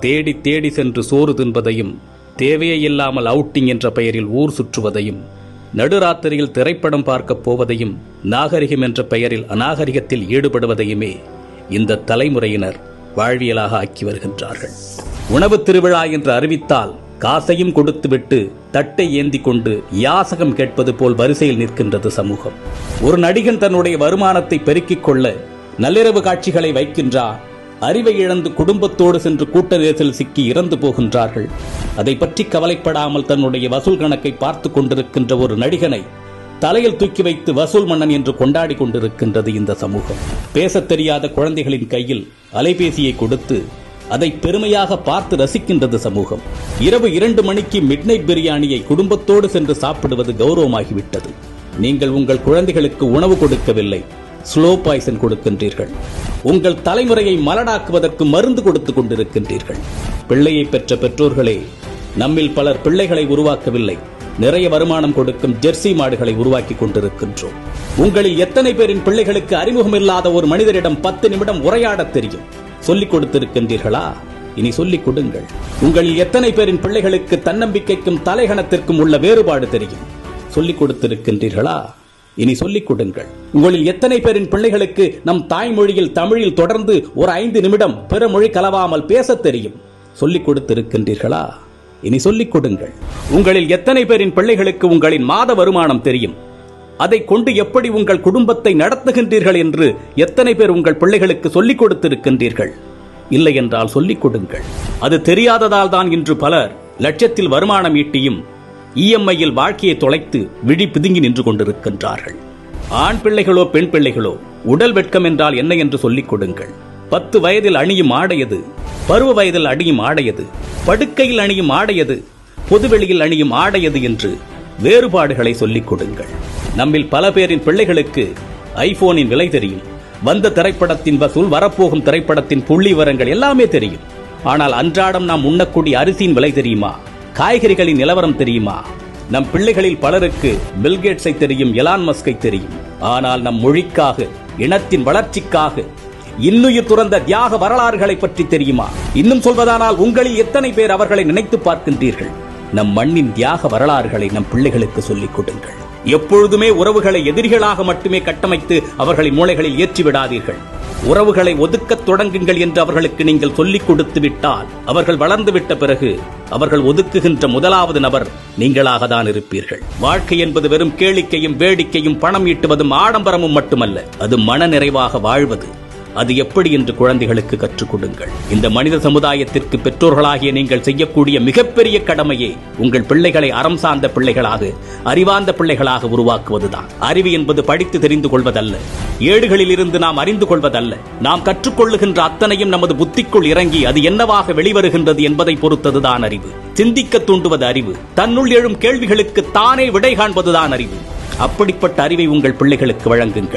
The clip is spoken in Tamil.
தேடி தேடி சென்று சோறு தின்பதையும், தேவையே இல்லாமல் அவுட்டிங் என்ற பெயரில் ஊர் சுற்றுவதையும், நடுராத்திரியில் திரைப்படம் பார்க்கப் போவதையும், நாகரிகம் என்ற பெயரில் அநாகரிகத்தில் ஈடுபடுவதையுமே இந்த தலைமுறையினர் வாழ்வியலாக ஆக்கி வருகின்றார்கள். உணவு திருவிழா என்று அறிவித்தால் காசையும் கொடுத்துவிட்டு தட்டை ஏந்தி கொண்டு யாசகம் கேட்பது போல் வரிசையில் நிற்கின்றது சமூகம். ஒரு நடிகன் தன்னுடைய வருமானத்தை பெருக்கிக் கொள்ள நள்ளிரவு காட்சிகளை வைக்கின்றார். அறிவை இழந்து குடும்பத்தோடு சென்று கூட்ட நெரிசல் சிக்கி இறந்து போகின்றார்கள். அதை பற்றி கவலைப்படாமல் தன்னுடைய வசூல் கணக்கை பார்த்து கொண்டிருக்கின்ற ஒரு நடிகனை தலையில் தூக்கி வைத்து வசூல் மன்னன் என்று கொண்டாடி கொண்டிருக்கின்றது இந்த சமூகம். பேசத் தெரியாத குழந்தைகளின் கையில் அலைபேசியை கொடுத்து அதை பெருமையாக பார்த்து ரசிக்கின்றது சமூகம். இரவு 2 மணிக்கு மிட்நைட் பிரியாணியை குடும்பத்தோடு சென்று சாப்பிடுவது கௌரவமாகிவிட்டது. நீங்கள் உங்கள் குழந்தைகளுக்கு உணவு கொடுக்கவில்லை, ஸ்லோ பாய்சன் கொடுக்கின்றீர்கள். உங்கள் தலைமுறையை மலடாக்குவதற்கு மருந்து கொடுத்துக் கொண்டிருக்கின்றீர்கள். பிள்ளையை பெற்ற பெற்றோர்களே, நம்மில் பலர் பிள்ளைகளை உருவாக்கவில்லை, நிறைய வருமானம் கொடுக்கும் ஜெர்சி மாடுகளை உருவாக்கி கொண்டிருக்கின்றோம். உங்களில் எத்தனை பேரின் பிள்ளைகளுக்கு அறிமுகமில்லாத ஒரு மனிதரிடம் 10 நிமிடம் உரையாட தெரியும்? சொல்லிக் கொடுத்திருக்கின்றீர்களா? இனி சொல்லிக் கொடுங்கள். உங்களில் எத்தனை பேரின் பிள்ளைகளுக்கு தன்னம்பிக்கைக்கும் தலைகணத்திற்கும் உள்ள வேறுபாடு தெரியும்? சொல்லிக் கொடுத்திருக்கின்றீர்களா? இனி சொல்லிக் கொடுங்கள். உங்களில் எத்தனை பேரின் பிள்ளைகளுக்கு நம் தாய்மொழியில் தமிழில் தொடர்ந்து ஒரு 5 நிமிடம் பிற மொழி கலவாமல் பேச தெரியும்? சொல்லிக் கொடுத்திருக்கின்றீர்களா? இனி சொல்லிக் கொடுங்கள். உங்களில் எத்தனை பேரின் பிள்ளைகளுக்கு உங்களின் மாத வருமானம் தெரியும்? அதை கொண்டு எப்படி உங்கள் குடும்பத்தை நடத்துகின்றீர்கள் என்று எத்தனை பேர் உங்கள் பிள்ளைகளுக்கு சொல்லிக் கொடுத்திருக்கின்றீர்கள்? இல்லை என்றால் சொல்லிக் கொடுங்கள். அது தெரியாததால் தான் இன்று பலர் லட்சத்தில் வருமானம் ஈட்டியும் இஎம்ஐயில் வாழ்க்கையை தொலைத்து விழி பிதுங்கி நின்று கொண்டிருக்கின்றார்கள். ஆண் பிள்ளைகளோ பெண் பிள்ளைகளோ, உடல் வெட்கம் என்றால் என்ன என்று சொல்லிக் கொடுங்கள். 10 வயதில் அணியும் ஆடையது, பருவ வயதில் அணியும் ஆடையது, படுக்கையில் அணியும் ஆடையது, பொதுவெளியில் அணியும் ஆடையது என்று வேறுபாடுகளை சொல்லிக் கொடுங்கள். நம்மில் பல பேரின் பிள்ளைகளுக்கு ஐபோனின் விலை தெரியும், வந்த திரைப்படத்தின் வசூல், வரப்போகும் திரைப்படத்தின் புள்ளி விவரங்கள் எல்லாமே தெரியும். ஆனால் அன்றாடம் நாம் உண்ணக்கூடிய அரிசியின் விலை தெரியுமா? காய்கறிகளின் நிலவரம் தெரியுமா? நம் பிள்ளைகளில் பலருக்கு பில்கேட்ஸை தெரியும், எலான் மஸ்கை தெரியும். ஆனால் நம் மொழிக்காக, இனத்தின் வளர்ச்சிக்காக இன்னுயிர் துறந்த தியாக வரலாறுகளை பற்றி தெரியுமா? இன்னும் சொல்வதானால் உங்களில் எத்தனை பேர் அவர்களை நினைத்து பார்க்கின்றீர்கள்? நம் மண்ணின் தியாக வரலாறுகளை நம் பிள்ளைகளுக்கு சொல்லிக் கொடுங்கள். எப்பொழுதுமே உறவுகளை எதிரிகளாக மட்டுமே கட்டமைத்து அவர்களின் மூளைகளில் ஏற்றிவிடாதீர்கள். உறவுகளை ஒதுக்கத் தொடங்குங்கள் என்று அவர்களுக்கு நீங்கள் சொல்லிக் கொடுத்து விட்டால், அவர்கள் வளர்ந்து விட்ட பிறகு அவர்கள் ஒதுக்குகின்ற முதலாவது நபர் நீங்களாக தான் இருப்பீர்கள். வாழ்க்கை என்பது வெறும் கேளிக்கையும் வேடிக்கையும் பணம் ஈட்டுவதும் ஆடம்பரமும் மட்டுமல்ல, அது மன நிறைவாக வாழ்வது. அது எப்படி என்று குழந்தைகளுக்கு கற்றுக் கொடுங்கள். இந்த மனித சமுதாயத்திற்கு பெற்றோர்களாகிய நீங்கள் செய்யக்கூடிய மிகப்பெரிய கடமையே உங்கள் பிள்ளைகளை அறம் சார்ந்த பிள்ளைகளாக, அறிவார்ந்த பிள்ளைகளாக உருவாக்குவதுதான். அறிவு என்பது படித்து தெரிந்து கொள்வதல்ல, ஏடுகளில் இருந்து நாம் அறிந்து கொள்வதல்ல. நாம் கற்றுக்கொள்ளுகின்ற அத்தனையும் நமது புத்திக்குள் இறங்கி அது என்னவாக வெளிவருகின்றது என்பதை பொறுத்ததுதான் அறிவு. சிந்திக்க தூண்டுவது அறிவு. தன்னுள் எழும் கேள்விகளுக்கு தானே விடை காண்பதுதான் அறிவு. அப்படிப்பட்ட அறிவை உங்கள் பிள்ளைகளுக்கு வழங்குங்கள்.